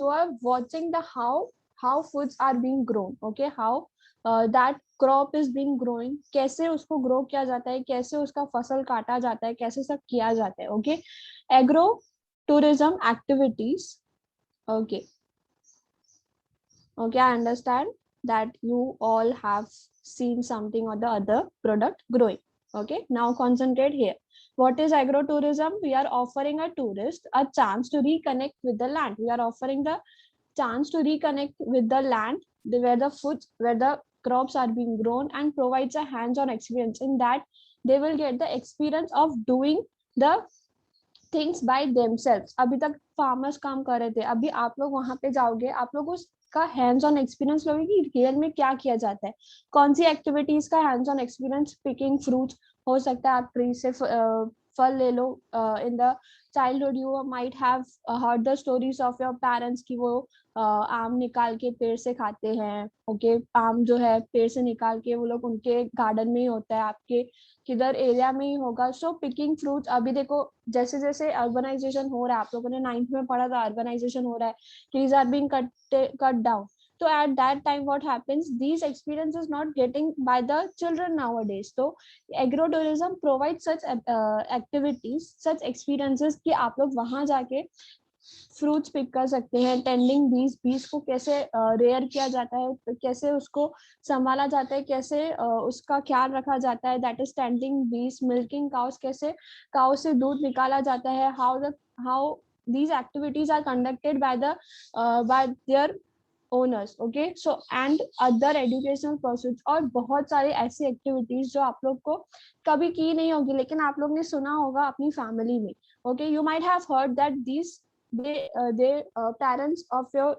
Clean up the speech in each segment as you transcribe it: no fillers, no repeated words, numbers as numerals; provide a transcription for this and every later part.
are watching the how foods are being grown, okay, how that crop is being growing, कैसे उसको grow किया जाता है, कैसे उसका फसल काटा जाता है, कैसे सब किया जाता है, okay. Agro tourism activities, okay. Okay, I understand that you all have seen something or the other product growing. Okay, now concentrate here. What is agrotourism? We are offering a tourist a chance to reconnect with the land. We are offering the chance to reconnect with the land where the foods, where the crops are being grown, and provides a hands-on experience. In that, they will get the experience of doing the things by themselves. अभी तक farmers काम कर रहे थे, अभी आप लोग वहां पे जाओगे, आप लोग उसका हैंड्स ऑन एक्सपीरियंस लोगे कि रियल में क्या किया जाता है, कौन सी एक्टिविटीज का hands on experience. Picking fruits हो सकता है, आप ट्री से फल ले लो. In the childhood you might have heard the stories of your parents कि वो आम निकाल के पेड़ से खाते हैं. ओके, आम जो है पेड़ से निकाल के वो लोग उनके गार्डन में ही होता है, आपके किधर एरिया में ही होगा. सो पिकिंग फ्रूट्स. अभी देखो जैसे जैसे अर्बनाइजेशन हो रहा है, आप लोगों ने 9th में पढ़ा था, अर्बनाइजेशन हो रहा है, trees are being cut down. So at that time what happens, these experiences not getting by the children nowadays. So agrotourism provides such activities, such experiences कि आप लोग वहां जाके फ्रूट्स पिक कर सकते हैं. टेंडिंग बीज, बीज को कैसे रेयर किया जाता है, कैसे उसको संभाला जाता है, कैसे उसका ख्याल रखा जाता है, that is tending bees. Milking cows, कैसे काउ से दूध निकाला जाता है, how these activities are conducted by their owners. Okay, so and other educational pursuits. और बहुत सारी ऐसी एक्टिविटीज जो आप लोग को कभी की नहीं होगी, लेकिन आप लोग ने सुना होगा अपनी फैमिली में. Okay, you might have heard that these parents of your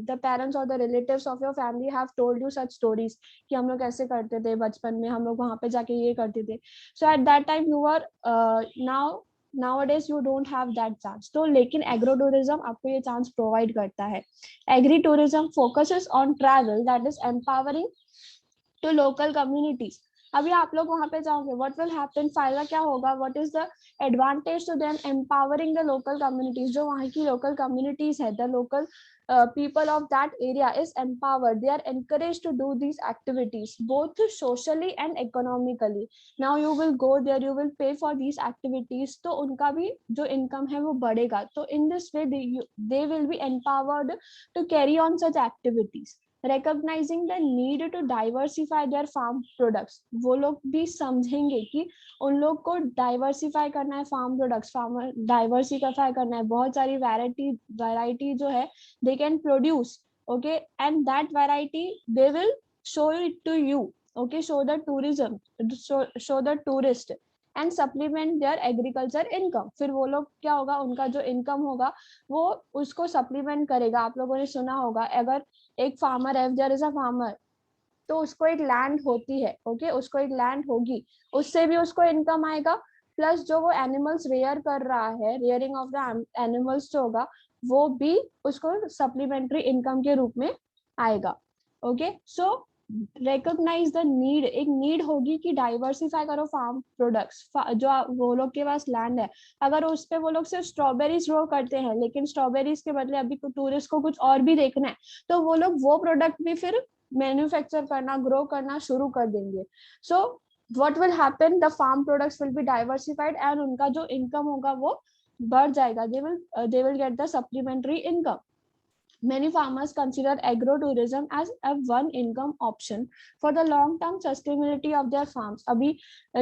the parents or the relatives of your family have told you such stories कि हम लोग ऐसे करते थे बचपन में, हम लोग वहां पे जाके ये करते थे. so at that time you were nowadays you don't have that chance. तो लेकिन एग्रो टूरिज्म आपको ये चांस प्रोवाइड करता है. Agri tourism focuses on travel that is empowering to local communities. अभी आप लोग वहां पे जाओगे, व्हाट विल हैपन, फायदा क्या होगा, what is the advantage to them, empowering the local communities. जो वहाँ की लोकल कम्युनिटीज है, the local people of that area is empowered. They are encouraged to do these activities both socially and economically. Now you will go there, you will pay for these activities, तो उनका भी जो income है वो बढ़ेगा. तो in this way they will be empowered to carry on such activities. Recognizing the need to diversify their farm products. वो लोग भी समझेंगे कि उन लोग को डाइवर्सिफाई करना है फार्म प्रोडक्ट्स, फार्मर डाइवर्सिफाई करना है, बहुत सारी वैरायटी जो है they can produce. Okay, and that variety they will show it to you. Okay, show the tourism, show the tourist and supplement their agriculture income. फिर वो लोग क्या होगा, उनका जो इनकम होगा वो उसको सप्लीमेंट करेगा. आप लोगों ने सुना होगा, अगर एक फार्मर है, देयर इज अ फार्मर, तो उसको एक लैंड होती है. ओके, उसको एक लैंड होगी, उससे भी उसको इनकम आएगा. प्लस जो वो एनिमल्स रेयर कर रहा है, रेयरिंग ऑफ द एनिमल्स जो होगा वो भी उसको सप्लीमेंट्री इनकम के रूप में आएगा. Okay, so recognise the need. एक नीड होगी कि डाइवर्सिफाई करो फार्म प्रोडक्ट्स. जो वो लोग के पास लैंड है, अगर उस पे वो लोग सिर्फ स्ट्रॉबेरीज ग्रो करते हैं, लेकिन स्ट्रॉबेरीज के बदले अभी टूरिस्ट को कुछ और भी देखना है, तो वो लोग वो प्रोडक्ट भी फिर मैन्युफैक्चर करना, ग्रो करना शुरू कर देंगे. सो what will happen, the farm products will be diversified and उनका जो income होगा वो बढ़ जाएगा. they will get the supplementary income. Many farmers consider agrotourism as a one income option for the long term sustainability of their farms. अभी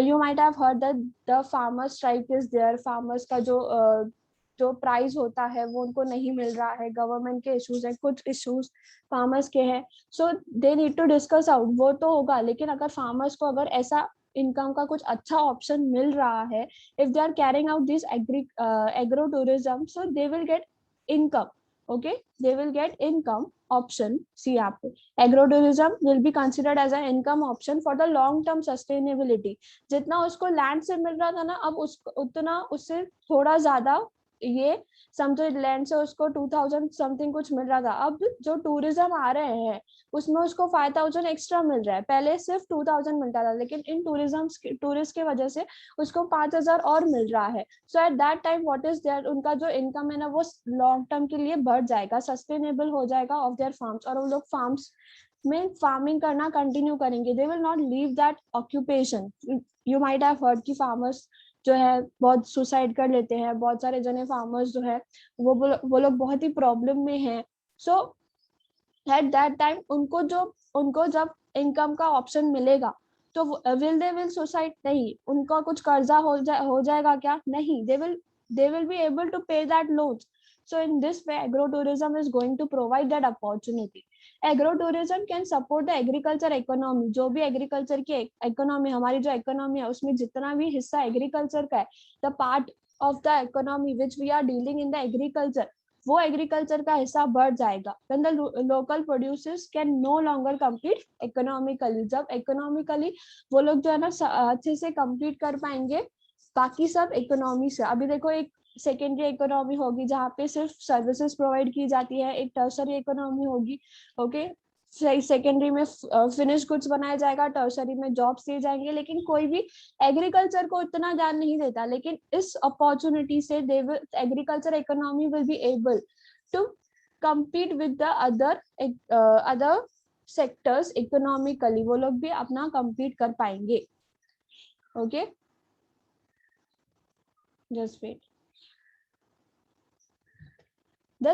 you might have heard that the farmer strike is there. farmers का जो price होता है वो उनको नहीं मिल रहा है, गवर्नमेंट के इश्यूज है, कुछ इश्यूज फार्मर्स के हैं. So they need to discuss out. वो तो होगा, लेकिन अगर फार्मर्स को अगर ऐसा इनकम का कुछ अच्छा ऑप्शन मिल रहा है, if they are carrying out this agro tourism, so they will get income. Okay, they will get income option. See, agro tourism will be considered as an income option for the long term sustainability. जितना उसको land से मिल रहा था ना, अब उतना उससे थोड़ा ज्यादा ये समझो लैंड से उसको 2000 समथिंग कुछ मिल रहा था, अब जो टूरिज्म आ रहे हैं उसमें उसको 5000 एक्स्ट्रा मिल रहा है। पहले सिर्फ 2000 मिलता था, लेकिन इन टूरिस्ट के वजह से उसको 5000 और मिल रहा है। So at that time what is there, उनका जो इनकम है ना वो लॉन्ग टर्म के लिए बढ़ जाएगा, सस्टेनेबल हो जाएगा ऑफ देयर फार्म्स, और वो लोग फार्म्स में फार्मिंग करना कंटिन्यू करेंगे। They will not leave that occupation. You might have heard कि फार्मर्स जो है बहुत सुसाइड कर लेते हैं, बहुत सारे जने फार्मर्स जो है वो लोग बहुत ही प्रॉब्लम में हैं। सो एट दैट टाइम उनको जब इनकम का ऑप्शन मिलेगा तो विल सुसाइड? नहीं। उनका कुछ कर्जा हो जाएगा क्या? नहीं। They will be able to pay that loan. So in this way, agro-tourism is going to provide that opportunity. Agro-tourism can support the agriculture economy. जो भी agriculture की economy, हमारी जो economy है उसमें जितना भी हिस्सा agriculture का है, the part of the economy which we are dealing in the agriculture, वो एग्रीकल्चर का हिस्सा बढ़ जाएगा। When the local producers can no longer compete economically, जब economically वो लोग जो है ना अच्छे से compete कर पाएंगे बाकी सब इकोनॉमी से। अभी देखो एक सेकेंडरी इकोनॉमी होगी जहाँ पे सिर्फ सर्विसेज प्रोवाइड की जाती है, एक टर्सरी इकोनॉमी होगी। ओके, सेकेंडरी में फिनिश गुड्स बनाया जाएगा, टर्सरी में जॉब्स दिए जाएंगे, लेकिन कोई भी एग्रीकल्चर को इतना ध्यान नहीं देता। लेकिन इस अपॉर्चुनिटी से agriculture economy will be able to compete with the other sectors economically। वो लोग भी अपना compete कर पाएंगे। Okay, just wait। The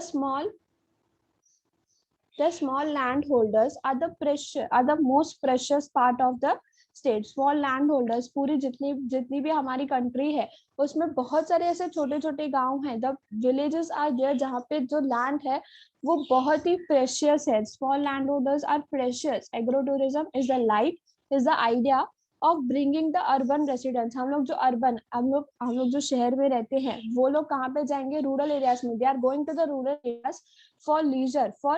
small landholders are the most precious part of the state। Small landholders, पूरी जितनी भी हमारी कंट्री है उसमें बहुत सारे ऐसे छोटे छोटे गांव हैं। The villages are there जहाँ पे जो लैंड है वो बहुत ही प्रेशियस है। Small landholders are precious। Agro-tourism is the idea of bringing the urban residents। हम लोग जो शहर में रहते हैं वो लोग कहाँ पे जाएंगे? रूरल एरियाज में। They are going to the rural areas for leisure, for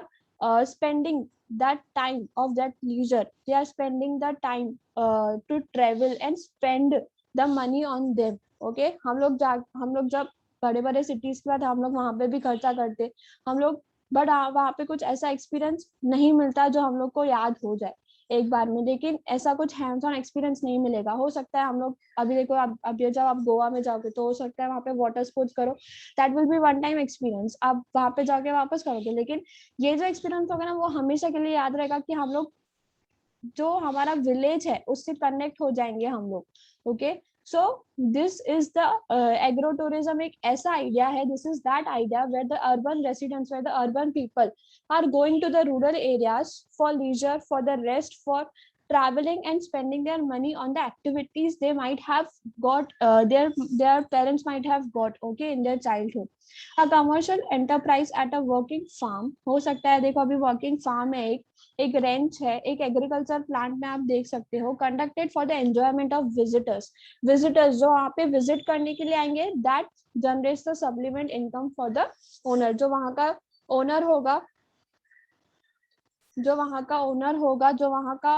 spending that time of that leisure। They are spending the time to travel and spend the money on them। Okay, हम लोग जब बड़े बड़े cities के बाद हम लोग वहां पे भी खर्चा करते हम लोग, बट वहां पे कुछ ऐसा एक्सपीरियंस नहीं मिलता जो हम लोग को याद हो जाए एक बार में। लेकिन ऐसा कुछ हैंड्स ऑन एक्सपीरियंस नहीं मिलेगा। हो सकता है हम लोग अभी देखो अब ये जब आप गोवा में जाओगे तो हो सकता है वहां पे वाटर स्पोर्ट्स करो, that will be one time experience, आप वहां पे जाके वापस करोगे। लेकिन ये जो एक्सपीरियंस होगा ना वो हमेशा के लिए याद रहेगा कि हम लोग जो हमारा विलेज है उससे कनेक्ट हो जाएंगे हम लोग। Okay, so this is the agro tourism. एक ऐसा आइडिया है, this is that idea where the urban residents, where the urban people are going to the rural areas for leisure, for the rest, for traveling and spending their money on the activities they might have got, their parents might have got, okay, in their childhood। A commercial enterprise at a working farm हो सकता है। देखो अभी working farm है, एक wrench है, एक agriculture plant में आप देख सकते हो, conducted for the enjoyment of visitors जो वहाँ पे विजिट करने के लिए आएंगे, that generates the supplement income for the owner. जो वहाँ का ओनर होगा, जो वहाँ का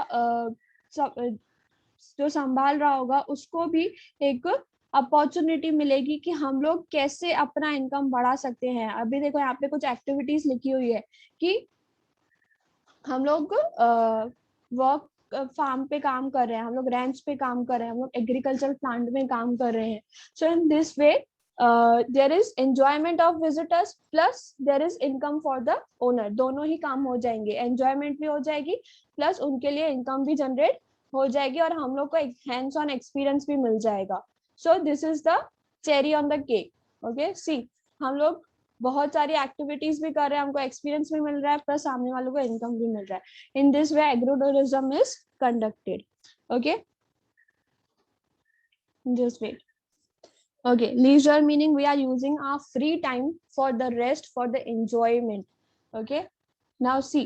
जो संभाल रहा होगा उसको भी एक अपॉर्चुनिटी मिलेगी कि हम लोग कैसे अपना इनकम बढ़ा सकते हैं। अभी देखो यहाँ पे कुछ एक्टिविटीज लिखी हुई है कि हम लोग वर्क फार्म पे काम कर रहे हैं, हम लोग रैंच पे काम कर रहे हैं, हम लोग एग्रीकल्चर प्लांट में काम कर रहे हैं। So in this way there is enjoyment of visitors plus there is income for the owner. दोनों ही काम हो जाएंगे, एंजॉयमेंट भी हो जाएगी प्लस उनके लिए इनकम भी जनरेट हो जाएगी और हम लोग को एक हैंड्स ऑन एक्सपीरियंस भी मिल जाएगा। So this is the cherry on the cake. Okay, see हम लोग बहुत सारी एक्टिविटीज भी कर रहे हैं, हमको एक्सपीरियंस भी मिल रहा है प्लस सामने वालों को इनकम भी मिल रहा है। In this way agro tourism is conducted. Okay, just wait. Okay, leisure meaning we are using our free time for the rest, for the enjoyment। Okay, now see,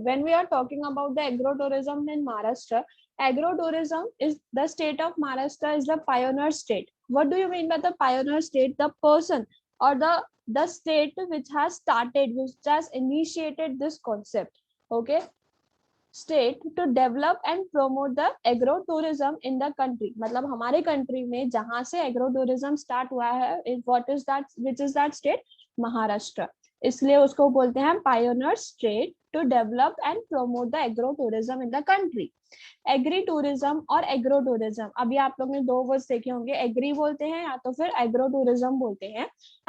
when we are talking about the agro-tourism in Maharashtra, agro-tourism is the state of Maharashtra is the pioneer state। What do you mean by the pioneer state? The person or the state which has started, which has initiated this concept। Okay, state to develop and promote the agro tourism in the country. मतलब हमारे country में जहां से agro tourism start हुआ है, what is that, which is that state? Maharashtra. इसलिए उसको बोलते हैं pioneer state to develop and promote the agro tourism in the country. Agri tourism और एग्रो टूरिज्म, अभी आप लोग ने दो वर्ड्स देखे होंगे, एग्री बोलते हैं या तो फिर एग्रो टूरिज्म बोलते हैं।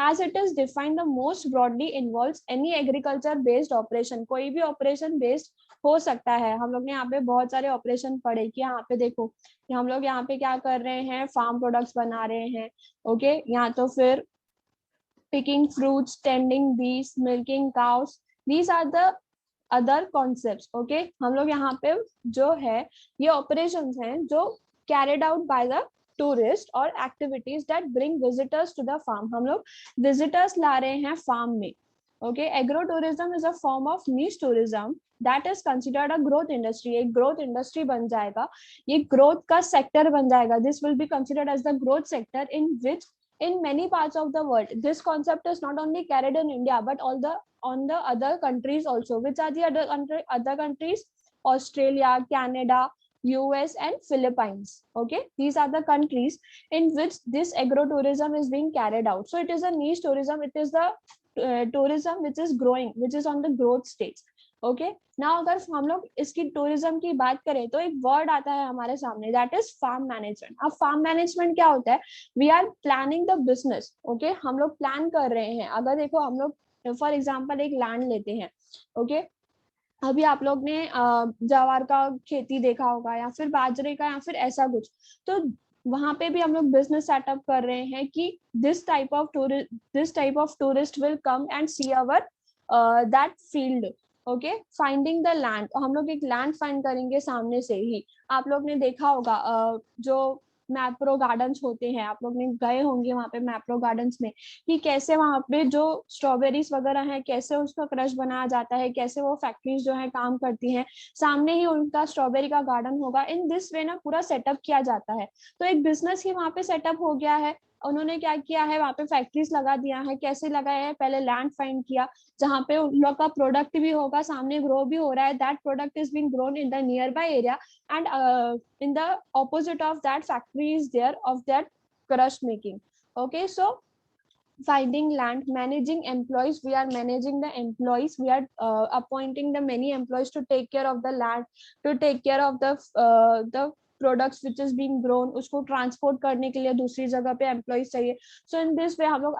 As it is defined the most broadly involves any agriculture based operation, कोई भी ऑपरेशन बेस्ड हो सकता है। हम लोग ने यहाँ पे बहुत सारे ऑपरेशन पढ़े कि यहाँ पे देखो कि हम लोग यहाँ पे क्या कर रहे हैं, फार्म प्रोडक्ट्स बना रहे हैं, ओके, या तो फिर picking fruits, tending bees, milking cows, these are the other concepts. Okay, हम लोग यहाँ पे जो है ये ऑपरेशंस हैं जो carried out by the tourist और activities that bring visitors to the farm. हम लोग विजिटर्स ला रहे हैं फार्म में। Okay, agro tourism is a form of niche tourism that is considered a growth industry. एक ग्रोथ इंडस्ट्री बन जाएगा, ये ग्रोथ का सेक्टर बन जाएगा। This will be considered as the growth sector in which in many parts of the world. This concept is not only carried in India but all the on the other countries also. Which are the other countries? Australia, Canada, US and Philippines. Okay, these are the countries in which this agro-tourism is being carried out. So it is a niche tourism. It is the tourism which is growing, which is on the growth stage. Okay, ना अगर हम लोग इसकी tourism की बात करें तो एक वर्ड आता है हमारे सामने, दैट इज फार्म मैनेजमेंट। अब फार्म मैनेजमेंट क्या होता है? We are planning the business. Okay, हम लोग प्लान कर रहे हैं। अगर देखो हम लोग फॉर एग्जांपल एक लैंड लेते हैं, ओके, अभी आप लोग ने जवार का खेती देखा होगा या फिर बाजरे का या फिर ऐसा कुछ, तो वहां पे भी हम लोग बिजनेस सेटअप कर रहे हैं कि this type of tourist will come and see our that field. Okay, finding the land, हम लोग एक लैंड फाइंड करेंगे सामने से ही। आप लोग ने देखा होगा जो मैप्रो गार्डन्स होते हैं, आप लोग ने गए होंगे वहां पे मैप्रो गार्डन्स में, कि कैसे वहां पे जो स्ट्रॉबेरीज वगैरह हैं कैसे उसका क्रश बनाया जाता है, कैसे वो फैक्ट्रीज जो है काम करती हैं, सामने ही उनका स्ट्रॉबेरी का गार्डन होगा। इन दिस वे ना पूरा सेटअप किया जाता है। तो एक बिजनेस ही वहां पे सेटअप हो गया है। उन्होंने क्या किया है, वहां पे फैक्ट्रीज लगा दिया है। कैसे लगाया है? पहले लैंड फाइंड किया जहाँ पे उन लोग का प्रोडक्ट भी होगा, सामने ग्रो भी हो रहा है, that product is being grown in the near by area and in the opposite of that factory is there of that crush making. Okay, so finding land, managing employees, we are managing the employees, we are appointing the many employees to take care of the land, to take care of the products which is being grown, उसको transport करने के लिए दूसरी जगह पे employees चाहिए। सो in this वे हम लोग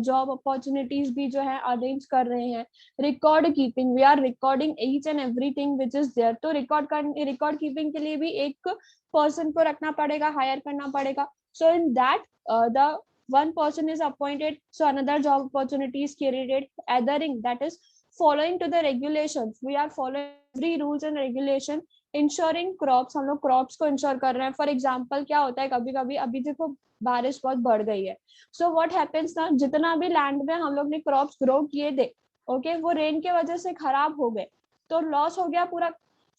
जॉब अपॉर्चुनिटीज भी जो है अरेंज कर रहे हैं। Record keeping, we are recording each and everything which is there. तो रिकॉर्ड कीपिंग के लिए भी एक पर्सन को रखना पड़ेगा, हायर करना पड़ेगा। So in that the one person is appointed, so another job opportunity is created. Othering, that is following to the regulations, we are following every rules and regulation, ensuring crops, हम लोग crops को ensure कर रहे हैं। For example क्या होता है, कभी कभी अभी देखो बारिश बहुत बढ़ गई है, सो व्हाट हैपेंस ना, जितना भी लैंड में हम लोग ने क्रॉप्स ग्रो किए थे, ओके, वो रेन के वजह से खराब हो गए, तो लॉस हो गया पूरा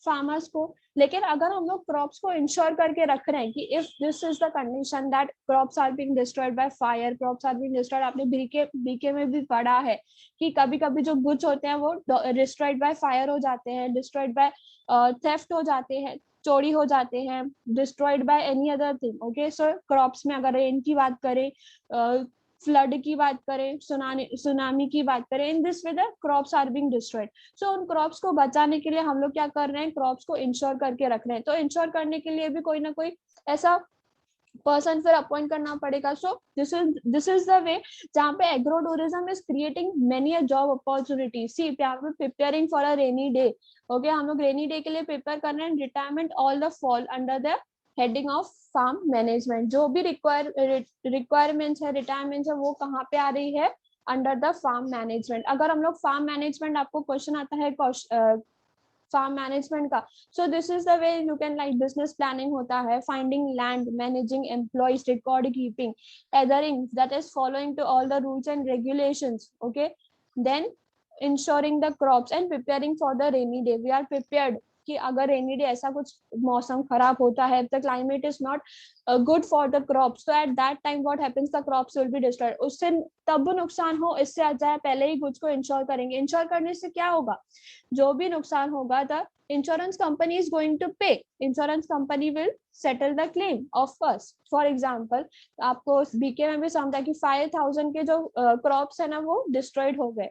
फार्मर्स को। लेकिन अगर हम लोग क्रॉप्स को इंश्योर करके रख रहे हैं कि if this is the condition that crops are being destroyed by fire, crops are being destroyed, आपने बीके में भी पढ़ा है कि कभी कभी जो गुड्स होते हैं वो डिस्ट्रॉयड बाय फायर हो जाते हैं, डिस्ट्रॉयड बाय थेफ्ट हो जाते हैं, चोरी हो जाते हैं, destroyed by any other thing. Okay, so crops में अगर रेन की बात करें, फ्लड की बात करें, सुनामी की बात करें, in this way the crops are being destroyed. So उन क्रॉप्स को बचाने के लिए हम लोग क्या कर रहे हैं, क्रॉप्स को इंश्योर करके रख रहे हैं। तो इंश्योर करने के लिए भी कोई ना कोई ऐसा पर्सन फिर अपॉइंट करना पड़ेगा। So this is the way जहाँ पे agro tourism is creating many a job opportunity. See यहाँ पे preparing for a rainy day, okay, हम लोग रेनी डे के लिए प्रिपेयर कर रहे हैं। Retirement all the fall under the heading of farm management. जो भी रिक्वायरमेंट्स है, रिटायरमेंट्स है, वो कहाँ पे आ रही है, अंडर द फार्म मैनेजमेंट। अगर हम लोग फार्म मैनेजमेंट, आपको क्वेश्चन आता है फार्म मैनेजमेंट का, so this is the way you can like business planning होता है, finding land, managing employees, record keeping, adhering, that is following to all the rules and regulations, okay, then ensuring the crops and preparing for the rainy day, we are prepared कि अगर rainy day ऐसा कुछ मौसम खराब होता है, the climate is not good for the crops, तो at that time what happens, the crops will be destroyed. उससे तब नुकसान हो, इससे अच्छा है पहले ही गुड्स को इंश्योर करेंगे। इंश्योर करने से क्या होगा, जो भी नुकसान होगा the insurance company is going to pay, insurance company will settle the claim of us। for example, आपको बीके में भी समझा कि 5000 के जो क्रॉप्स है ना वो डिस्ट्रॉयड हो गए।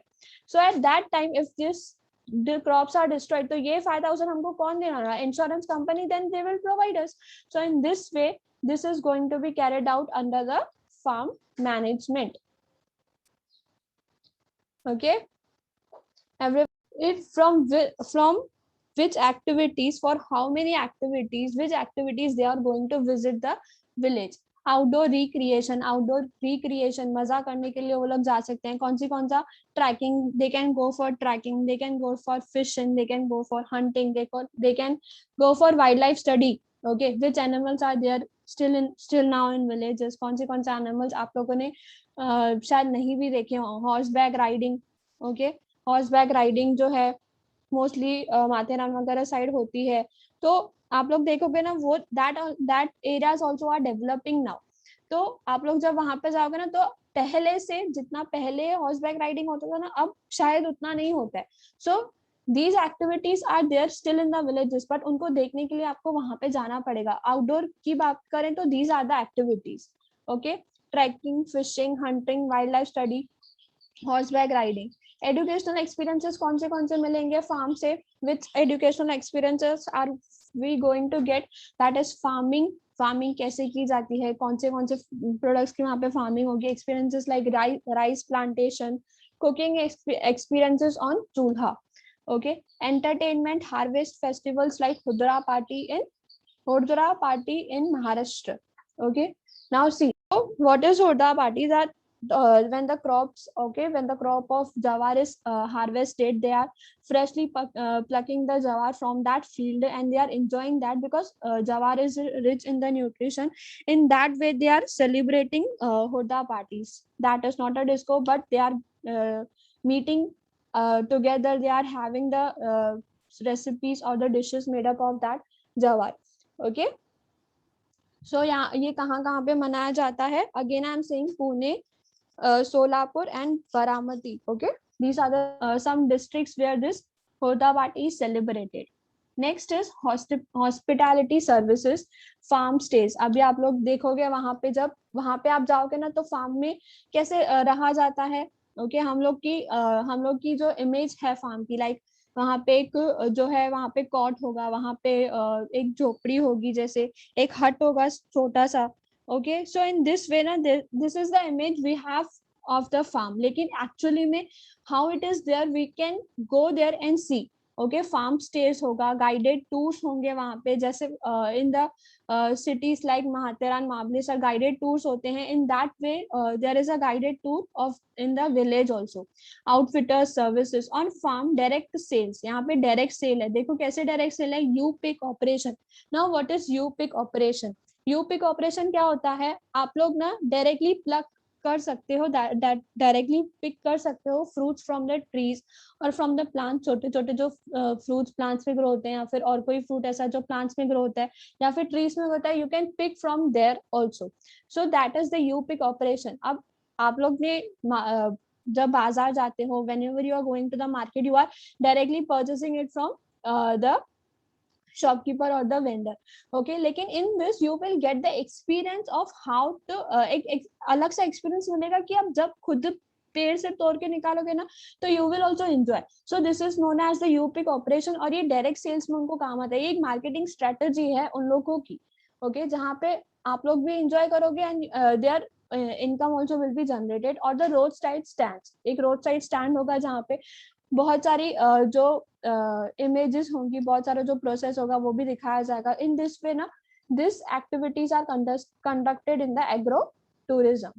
So at that time if this the crops are destroyed, तो ये 5000 हमको कौन देना है, insurance company, then they will provide us। so in this way this is going to be carried out under the farm management। okay, every it from which activities, for how many activities, which activities they are going to visit the village। Outdoor recreation, outdoor recreation मजा करने के लिए वो लोग जा सकते हैं। कौन सा trekking, they can go for trekking, they can go for fishing, they can go for hunting, they can go for wild life study. Okay, which animals are there still now in villages, कौन से animals आप लोगों ने शायद नहीं भी देखे हो। Horse back riding, okay, horse back riding जो है मोस्टली माथेरान वगैरह साइड होती है, तो आप लोग देखोगे ना वो that areas also are developing now. तो आप लोग जब वहां पे जाओगे ना, तो पहले से जितना पहले हॉर्स बैक राइडिंग होता था ना, अब शायद उतना नहीं होता है। So these activities are there still in the villages, but उनको देखने के लिए आपको वहां पे जाना पड़ेगा। आउटडोर की बात करें तो these are the activities, okay, trekking, fishing, hunting, wild life study, horse back riding. Educational experiences कौन से मिलेंगे फार्म से, which educational experiences are we going to get, that is farming. Farming कैसे की जाती है, कौन से प्रोडक्ट्स की वहां पे फार्मिंग होगी, experiences like rice plantation, cooking experiences on chulha. Okay, entertainment, harvest festivals like हुदरा party in Maharashtra. Okay, now see, what is Hurda party, that when the crops, okay, when the crop of jawar is harvested, they are freshly plucking the jawar from that field, and they are enjoying that because jawar is rich in the nutrition. In that way they are celebrating Hurda parties. That is not a disco, but they are meeting together, they are having the recipes or the dishes made up of that jawar। okay, सो यहाँ ये कहाँ पे मनाया जाता है, again I am saying Pune, Solapur and Baramati. Okay, these are the some districts where this Hurda party is celebrated। Next is hospitality services, farm stays. अभी आप लोग देखोगे वहां पे, जब वहां पे आप जाओगे ना, तो फार्म में कैसे रहा जाता है। ओके, हम लोग की जो इमेज है फार्म की, लाइक वहां पे एक जो है, वहां पे कॉट होगा, वहां पे एक झोपड़ी होगी, जैसे एक हट होगा छोटा सा। Okay, so in this way ना, this is the image we have of the farm. लेकिन एक्चुअली में how it is there, we can go there and see. Okay, farm stays होगा, गाइडेड टूर्स होंगे वहां पे, जैसे in the cities like Mahatheran, Mahabaleshwar, guided tours होते हैं। In that way, there is a guided tour of in the village also। Outfitters services on farm, direct sales। यहाँ पे direct sale है, देखो कैसे direct sale है, U-pick operation। Now what is U-pick operation? U-pick operation क्या होता है, आप लोग ना डायरेक्टली प्लग कर सकते हो, डायरेक्टली पिक कर सकते हो फ्रूट्स फ्रॉम द ट्रीज और फ्रॉम द प्लांट। छोटे छोटे जो फ्रूट्स प्लांट्स में ग्रो होते हैं, या फिर और कोई फ्रूट ऐसा जो प्लांट्स में ग्रो होता है या फिर ट्रीज में होता है, you can pick from there also. So that is the you pick operation. अब आप लोग ने जब बाजार जाते हो, whenever you are going to the market, you are directly purchasing it from the shopkeeper or the vendor। okay, लेकिन in this you will get the experience of how to एक अलग सा experience मिलेगा कि आप जब खुद पेड़ से तोड़ के निकालोगे ना, तो you will also enjoy. So this is known as the U pick operation. और ये डायरेक्ट सेल्स में उनको काम आता है, ये एक मार्केटिंग स्ट्रेटेजी है उन लोगों की। ओके, जहाँ पे आप लोग भी एंजॉय करोगे and there income also will be generated. और द रोड साइड स्टैंड, एक रोड साइड स्टैंड होगा जहाँ पे बहुत सारी जो इमेजेस होंगी, बहुत सारा जो प्रोसेस होगा वो भी दिखाया जाएगा। इन दिस वे ना, this activities are conducted in the agro tourism.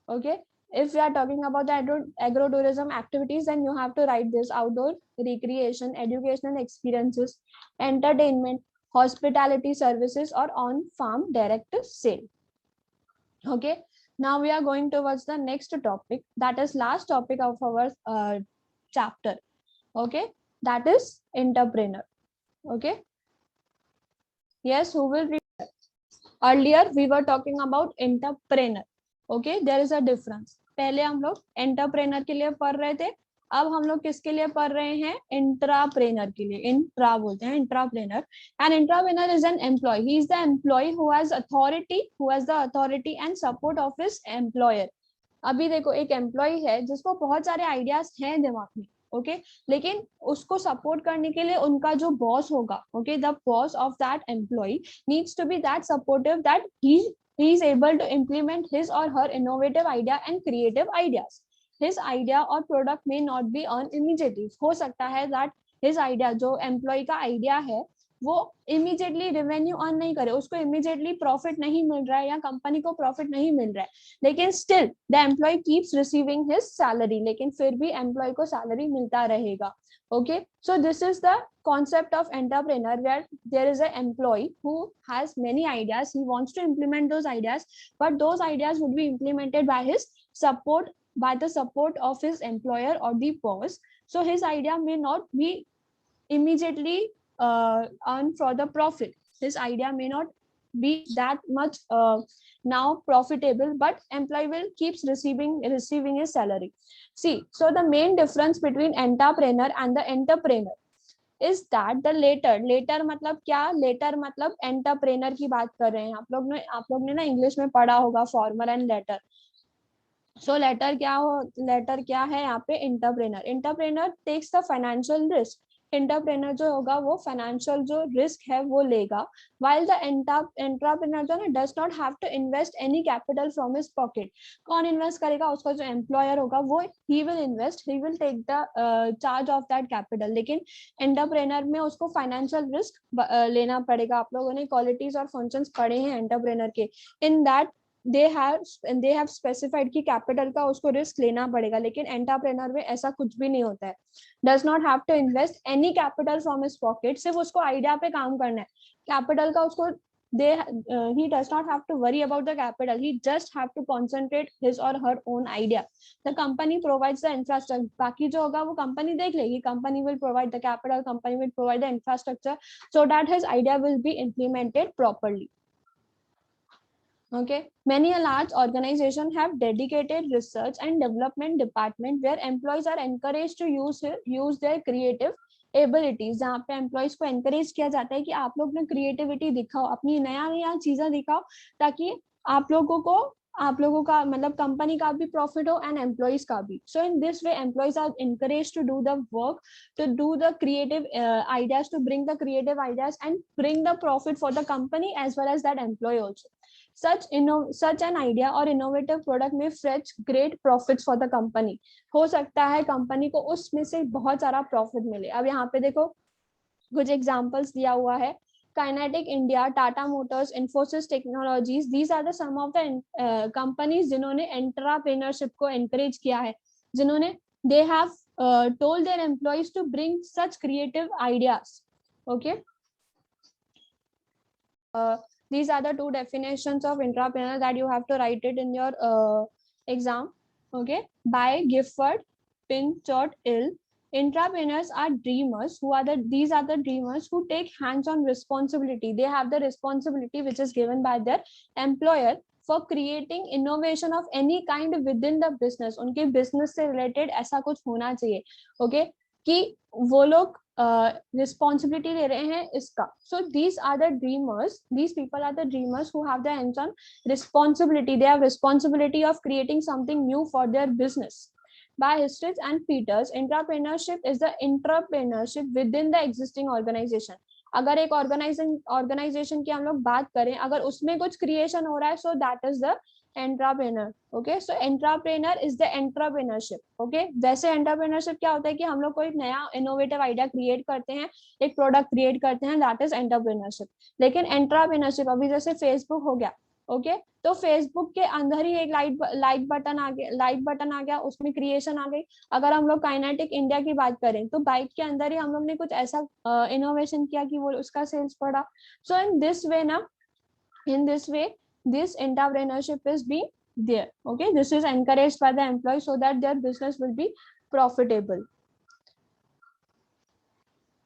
okay, if we are talking about the agro-tourism activities, then you have to write this: outdoor recreation, educational experiences, entertainment, hospitality services, or on-farm direct sale। okay, now we are going towards the next topic, that is last topic of our chapter। okay, that is entrepreneur। Okay, yes, who will read? Earlier we were talking about entrepreneur. Okay, there is a difference. पहले हम लोग entrepreneur के लिए पढ़ रहे थे, अब हम लोग किसके लिए पढ़ रहे हैं? इंट्राप्रेनर के लिए. इंट्रा बोलते हैं, intrapreneur. And intrapreneur is an employ. He is the employ who has authority and support of his employer. अभी देखो, एक एम्प्लॉय है जिसको बहुत सारे आइडियाज हैं दिमाग में, ओके लेकिन उसको सपोर्ट करने के लिए उनका जो बॉस होगा, okay the boss of that employee needs to be that supportive that he is able to implement his or her innovative idea and creative ideas. His idea or product may not be earned immediately. हो सकता है that his idea, जो employ का idea है, वो immediately revenue earn नहीं करे, उसको इमीडिएटली प्रॉफिट नहीं मिल रहा है या कंपनी को प्रॉफिट नहीं मिल रहा है, लेकिन still the employee keeps receiving his salary. लेकिन फिर भी एम्प्लॉय को सैलरी मिलता रहेगा. Okay, so this is the concept of entrepreneur, where there is an employee who has many ideas. He wants to implement those ideas, but those ideas would be implemented by the support of his employer or the boss. So his idea may not be immediately earn for the profit. His idea may not be that much now profitable, but employee will keeps receiving his salary. See, so the main difference between entrepreneur and the entrepreneur is that the later मतलब क्या? later मतलब entrepreneur की बात कर रहे हैं. आप लोग ने ना इंग्लिश में पढ़ा होगा former and latter. So latter क्या है यहाँ पे? Entrepreneur takes the financial risk. Entrepreneur जो होगा वो फाइनेंशियल जो रिस्क है वो लेगा, while the एंटरप्रेनर जो है does not have to invest any capital from his pocket. कौन इन्वेस्ट करेगा? उसका जो एम्प्लॉयर होगा वो ही will take the charge of that capital. लेकिन एंटरप्रेनर में उसको फाइनेंशियल रिस्क लेना पड़ेगा. आप लोगों ने क्वालिटीज और फंक्शंस पढ़े हैं एंटरप्रेनर के. In that they have specified कि कैपिटल का उसको रिस्क लेना पड़ेगा, लेकिन एंटरप्रेनर में ऐसा कुछ भी नहीं होता है. Does not have to invest any capital from his pocket. सिर्फ उसको आइडिया पे काम करना है. कैपिटल का उसको he does not have to worry about the capital. He just have to concentrate his or her own idea. The company provides the infrastructure. बाकी जो होगा वो कंपनी देख लेगी. Company will provide the capital, company will provide the infrastructure so that his idea will be implemented properly. Okay, many a large organization have dedicated research and development department where employees are encouraged to use their creative abilities. जहाँ पे employees को encourage किया जाता है कि आप लोग ना creativity दिखाओ, अपनी नया चीजें दिखाओ, ताकि आप लोगों का मतलब कंपनी का भी प्रॉफिट हो एंड एम्प्लॉइज का भी. So in this way employees are encouraged to do the work, to do the creative ideas, to bring the creative ideas and bring the profit for the company as well as that employee also. Such an idea or innovative product may fetch great profits for the company. हो सकता है company को उसमें से बहुत सारा profit मिले. अब यहाँ पे देखो कुछ एग्जांपल्स दिया हुआ है. Kinetic India, Tata Motors, Infosys Technologies, these are the some of the companies जिन्होंने entrepreneurship को encourage किया है, जिन्होंने they have told their employees to bring such creative ideas. Okay, these are the two definitions of entrepreneur that you have to write it in your exam. Okay, by Gifford Pinchot-Ill. Entrepreneurs are dreamers these are the dreamers who take hands-on responsibility. They have the responsibility which is given by their employer for creating innovation of any kind within the business. उनके business से related ऐसा कुछ होना चाहिए. Okay, कि वो लोग responsibility ले रहे हैं इसका. So these people are the dreamers who have the hands-on responsibility. They have responsibility of creating something new for their business. By Hastings and Peters, entrepreneurship is the entrepreneurship within the existing organization. अगर एक organization की हम लोग बात करें, अगर उसमें कुछ creation हो रहा है, so that is the entrepreneur. Okay, so entrepreneur is the entrepreneurship. Okay, वैसे entrepreneurship क्या होता है कि हम लोग कोई नया innovative idea create करते हैं, एक product create करते हैं, that is entrepreneurship. लेकिन entrepreneurship अभी जैसे Facebook हो गया, ओके तो फेसबुक के अंदर ही एक लाइक बटन आ गया, उसमें क्रिएशन आ गई. अगर हम लोग काइनेटिक इंडिया की बात करें तो बाइक के अंदर ही हम लोग ने कुछ ऐसा इनोवेशन किया कि वो उसका सेल्स बढ़ा. So in this way this entrepreneurship is being there. Okay, this is encouraged by the employee so that their business will be profitable.